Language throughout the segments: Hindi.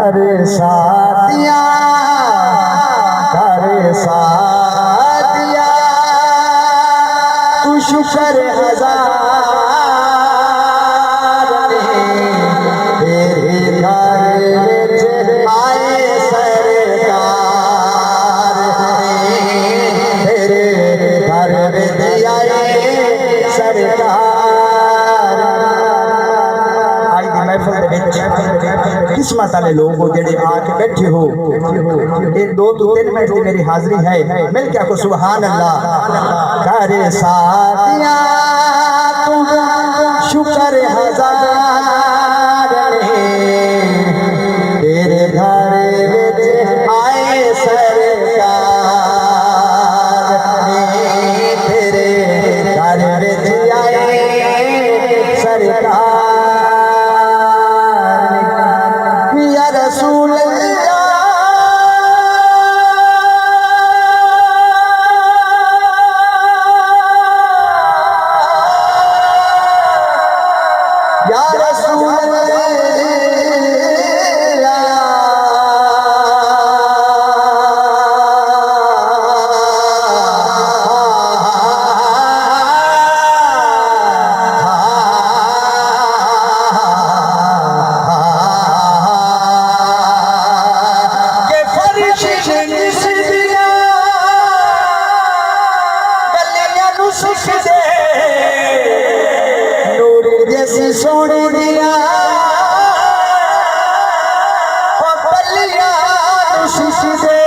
कर साथिया तू शुक्र हजार तेरे घर आए सरकार तेरे घर आए सरकार। आज दी महफिल दे विच किस्मत वाले लोग हो जेड़े आके बैठे हो, ये 2 तो 3 मिनट की मेरी हाजिरी है, मिल के आपको सुभान अल्लाह। कर साथिया तू शुक्र हजार तेरे घर आए सरकार तेरे घर आए सरकार। या रसूल या रसूल के फरिश निसदिया गलियां नु सुख दे नूर जैसी सोने दिया गलियां नु सुख दे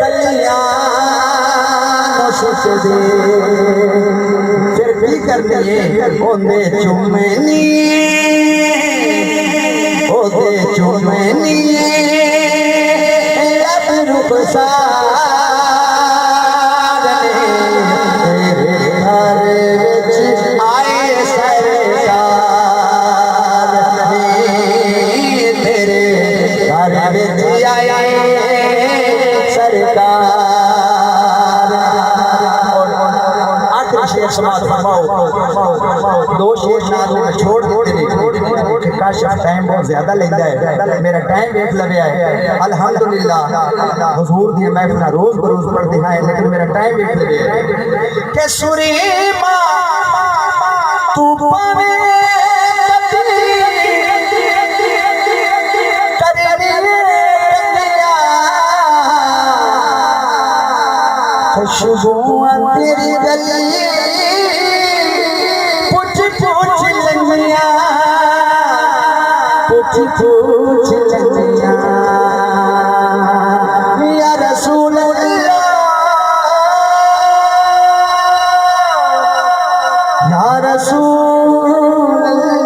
गलियां नु सुख दे। फिर भी करनी है ओंदे चुमनी ओदे चुमनी अब रुखसार तेरे घर आए सरकार तेरे घर आए सरकार। आखिरी शेर समाप्त फरमाओ, 2 शेर नाल छोड़ देते ने काशिफ टाइम बहुत ज्यादा लेंदा है, मेरा टाइम वेख लवे है। अल्हम्दुलिल्लाह हुजूर दी महफिल रोज बरोज पढ़ते हैं, लेकिन मेरा टाइम वेख लवे है कि सुरी मां तू पावे खुशबुआ तेरी गली पूछ पूछ लंगिया पूछ पूछ लंगिया। या रसूल अल्लाह या रसूल अल्लाह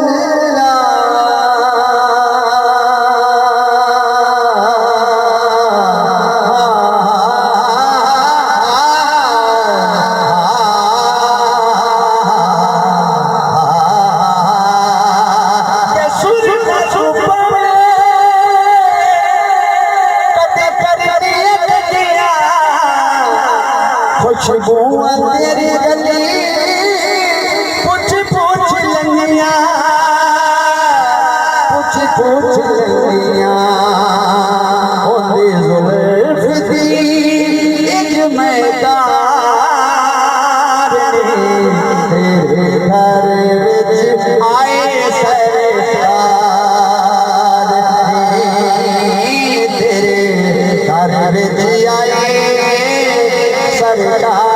खुशबुआ तेरी गली पूछ पूछ लंगिया पूछ पूछ लंगिया ओंदी जुल्फ दी इक मैदार तेरे घर विच आए सरकार तेरे घर विच आए सरकार।